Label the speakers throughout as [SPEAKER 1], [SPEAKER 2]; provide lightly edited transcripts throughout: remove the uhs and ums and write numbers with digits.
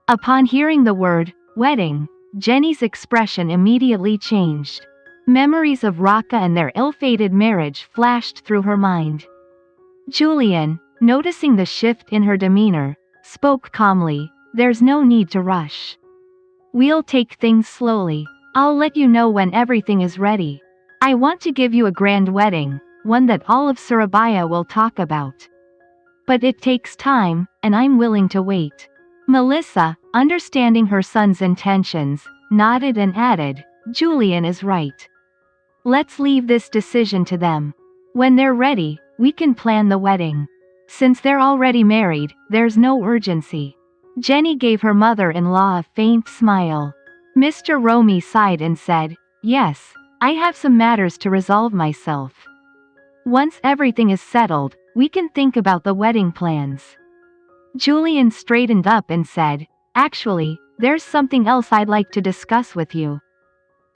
[SPEAKER 1] Upon hearing the word, wedding, Jenny's expression immediately changed. Memories of Raka and their ill-fated marriage flashed through her mind. Julian, noticing the shift in her demeanor, spoke calmly, "There's no need to rush. We'll take things slowly. I'll let you know when everything is ready. I want to give you a grand wedding, one that all of Surabaya will talk about. But it takes time, and I'm willing to wait." Melissa, understanding her son's intentions, nodded and added, "Julian is right. Let's leave this decision to them. When they're ready, we can plan the wedding. Since they're already married, there's no urgency." Jenny gave her mother-in-law a faint smile. Mr. Romy sighed and said, "Yes, I have some matters to resolve myself. Once everything is settled, we can think about the wedding plans." Julian straightened up and said, "Actually, there's something else I'd like to discuss with you.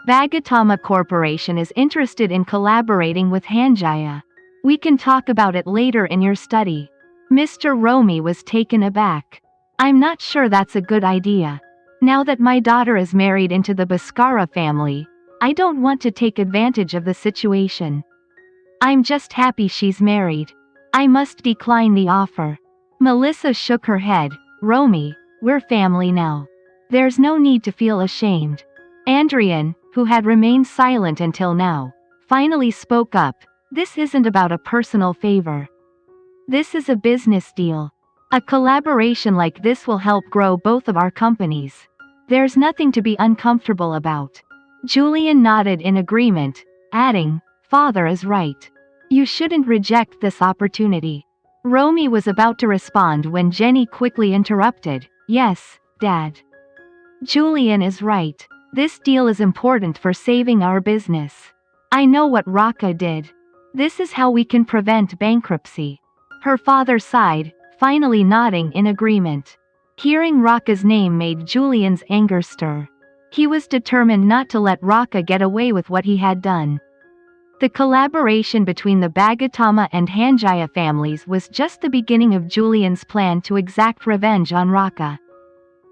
[SPEAKER 1] BAGOTAMA Corporation is interested in collaborating with Hanjaya. We can talk about it later in your study." Mr. Romy was taken aback. "I'm not sure that's a good idea. Now that my daughter is married into the Bhaskara family, I don't want to take advantage of the situation. I'm just happy she's married. I must decline the offer." Melissa shook her head. "Romy, we're family now. There's no need to feel ashamed." Andrian, who had remained silent until now, finally spoke up. "This isn't about a personal favor. This is a business deal. A collaboration like this will help grow both of our companies. There's nothing to be uncomfortable about." Julian nodded in agreement, adding, "Father is right. You shouldn't reject this opportunity." Romy was about to respond when Jenny quickly interrupted, "Yes, Dad. Julian is right. This deal is important for saving our business. I know what Raka did. This is how we can prevent bankruptcy." Her father sighed, finally nodding in agreement. Hearing Raka's name made Julian's anger stir. He was determined not to let Raka get away with what he had done. The collaboration between the BAGOTAMA and Hanjaya families was just the beginning of Julian's plan to exact revenge on Raka.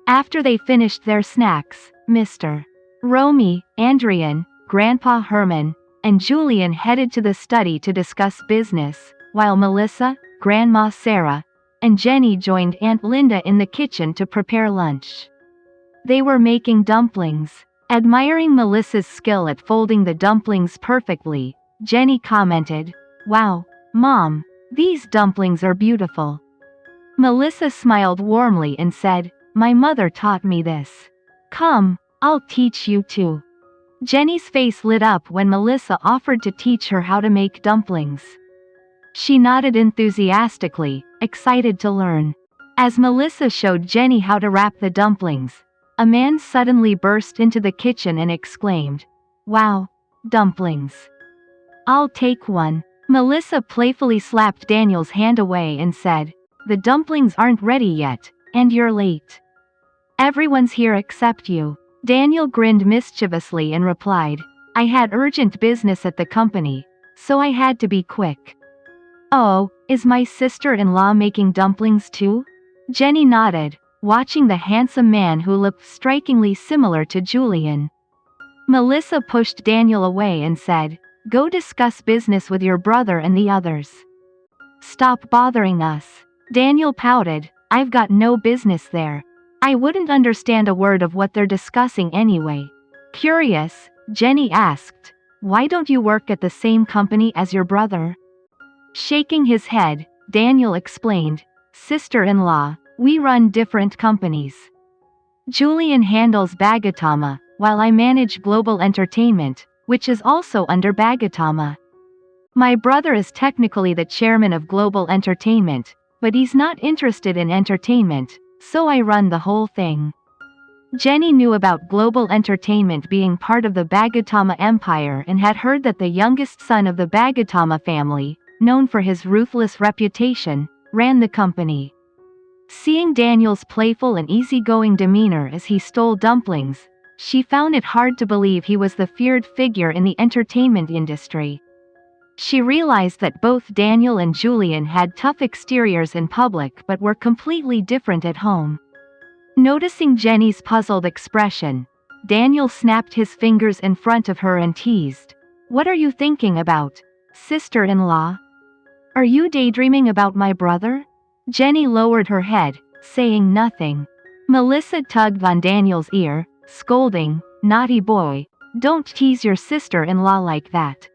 [SPEAKER 1] After they finished their snacks, Mr. Romy, Andrian, Grandpa Herman, and Julian headed to the study to discuss business, while Melissa, Grandma Sarah, and Jenny joined Aunt Linda in the kitchen to prepare lunch. They were making dumplings. Admiring Melissa's skill at folding the dumplings perfectly, Jenny commented, "Wow, Mom, these dumplings are beautiful." Melissa smiled warmly and said, "My mother taught me this. Come, I'll teach you too." Jenny's face lit up when Melissa offered to teach her how to make dumplings. She nodded enthusiastically, excited to learn. As Melissa showed Jenny how to wrap the dumplings, a man suddenly burst into the kitchen and exclaimed, "Wow, dumplings. I'll take one." Melissa playfully slapped Daniel's hand away and said, "The dumplings aren't ready yet, and you're late. Everyone's here except you." Daniel grinned mischievously and replied, "I had urgent business at the company, so I had to be quick." "Oh, is my sister-in-law making dumplings too?" Jenny nodded, watching the handsome man who looked strikingly similar to Julian. Melissa pushed Daniel away and said, "Go discuss business with your brother and the others. Stop bothering us." Daniel pouted, "I've got no business there. I wouldn't understand a word of what they're discussing anyway." Curious, Jenny asked, "Why don't you work at the same company as your brother?" Shaking his head, Daniel explained, "Sister-in-law, we run different companies. Julian handles BAGOTAMA, while I manage Global Entertainment, which is also under BAGOTAMA. My brother is technically the chairman of Global Entertainment, but he's not interested in entertainment, so I run the whole thing." Jenny knew about Global Entertainment being part of the BAGOTAMA empire and had heard that the youngest son of the BAGOTAMA family, known for his ruthless reputation, ran the company. Seeing Daniel's playful and easygoing demeanor as he stole dumplings, she found it hard to believe he was the feared figure in the entertainment industry. She realized that both Daniel and Julian had tough exteriors in public but were completely different at home. Noticing Jenny's puzzled expression, Daniel snapped his fingers in front of her and teased, "What are you thinking about, sister-in-law? Are you daydreaming about my brother?" Jenny lowered her head, saying nothing. Melissa tugged on Daniel's ear, scolding, "Naughty boy, don't tease your sister-in-law like that.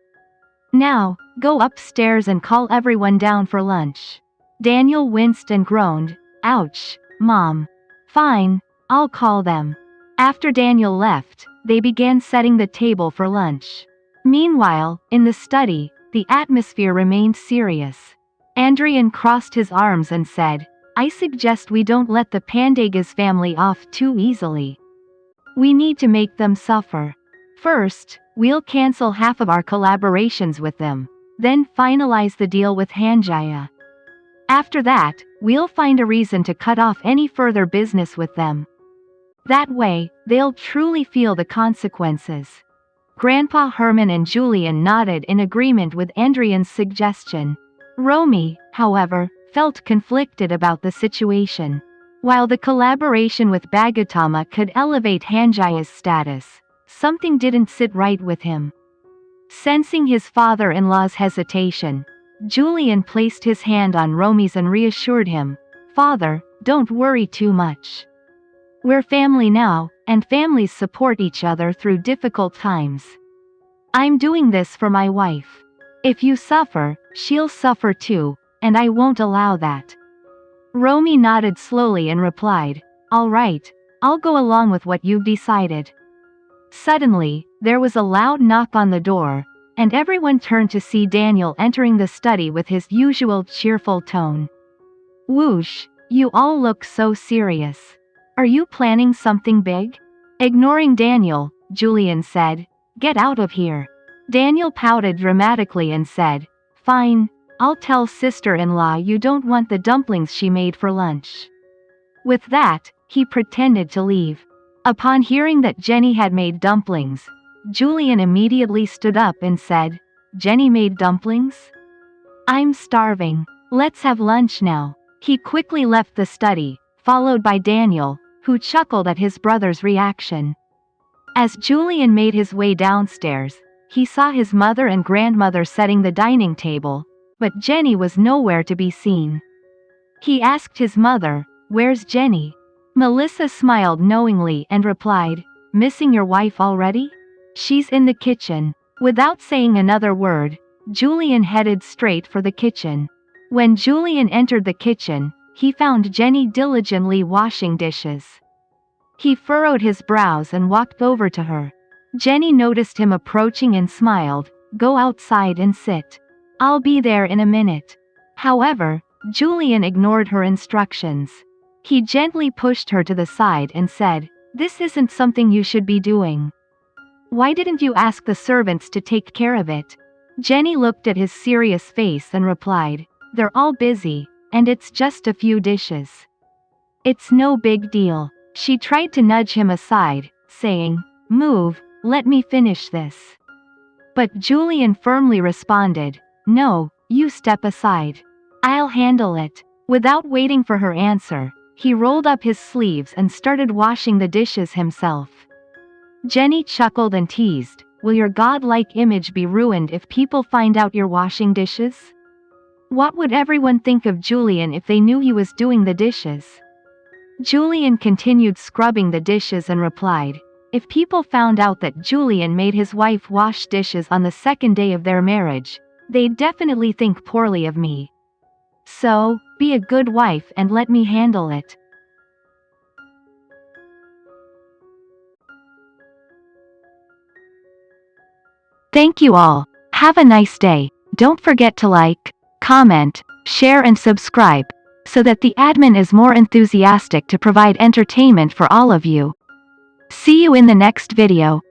[SPEAKER 1] Now, go upstairs and call everyone down for lunch." Daniel winced and groaned, "Ouch, Mom." "Fine, I'll call them." After Daniel left, they began setting the table for lunch. Meanwhile, in the study, the atmosphere remained serious. Andrian crossed his arms and said, "I suggest we don't let the Pandagas family off too easily. We need to make them suffer. First, we'll cancel half of our collaborations with them, then finalize the deal with Hanjaya. After that, we'll find a reason to cut off any further business with them. That way, they'll truly feel the consequences." Grandpa Herman and Julian nodded in agreement with Andrian's suggestion. Romy, however, felt conflicted about the situation. While the collaboration with BAGOTAMA could elevate Hanjaya's status, something didn't sit right with him. Sensing his father-in-law's hesitation, Julian placed his hand on Romy's and reassured him, "Father, don't worry too much. We're family now, and families support each other through difficult times. I'm doing this for my wife. If you suffer, she'll suffer too, and I won't allow that." Romy nodded slowly and replied, "All right, I'll go along with what you've decided." Suddenly, there was a loud knock on the door, and everyone turned to see Daniel entering the study with his usual cheerful tone. "Whoosh, you all look so serious. Are you planning something big?" Ignoring Daniel, Julian said, "Get out of here." Daniel pouted dramatically and said, "Fine, I'll tell sister-in-law you don't want the dumplings she made for lunch." With that, he pretended to leave. Upon hearing that Jenny had made dumplings, Julian immediately stood up and said, "Jenny made dumplings? I'm starving. Let's have lunch now." He quickly left the study, followed by Daniel, who chuckled at his brother's reaction. As Julian made his way downstairs, he saw his mother and grandmother setting the dining table, but Jenny was nowhere to be seen. He asked his mother, "Where's Jenny?" Melissa smiled knowingly and replied, "Missing your wife already? She's in the kitchen." Without saying another word, Julian headed straight for the kitchen. When Julian entered the kitchen, he found Jenny diligently washing dishes. He furrowed his brows and walked over to her. Jenny noticed him approaching and smiled, "Go outside and sit. I'll be there in a minute." However, Julian ignored her instructions. He gently pushed her to the side and said, "This isn't something you should be doing. Why didn't you ask the servants to take care of it?" Jenny looked at his serious face and replied, "They're all busy, and it's just a few dishes. It's no big deal." She tried to nudge him aside, saying, "Move, let me finish this." But Julian firmly responded, "No, you step aside. I'll handle it." Without waiting for her answer, he rolled up his sleeves and started washing the dishes himself. Jenny chuckled and teased, "Will your godlike image be ruined if people find out you're washing dishes? What would everyone think of Julian if they knew he was doing the dishes?" Julian continued scrubbing the dishes and replied, "If people found out that Julian made his wife wash dishes on the second day of their marriage, they'd definitely think poorly of me. So, be a good wife and let me handle it." Thank you all. Have a nice day. Don't forget to like, comment, share and subscribe, so that the admin is more enthusiastic to provide entertainment for all of you. See you in the next video.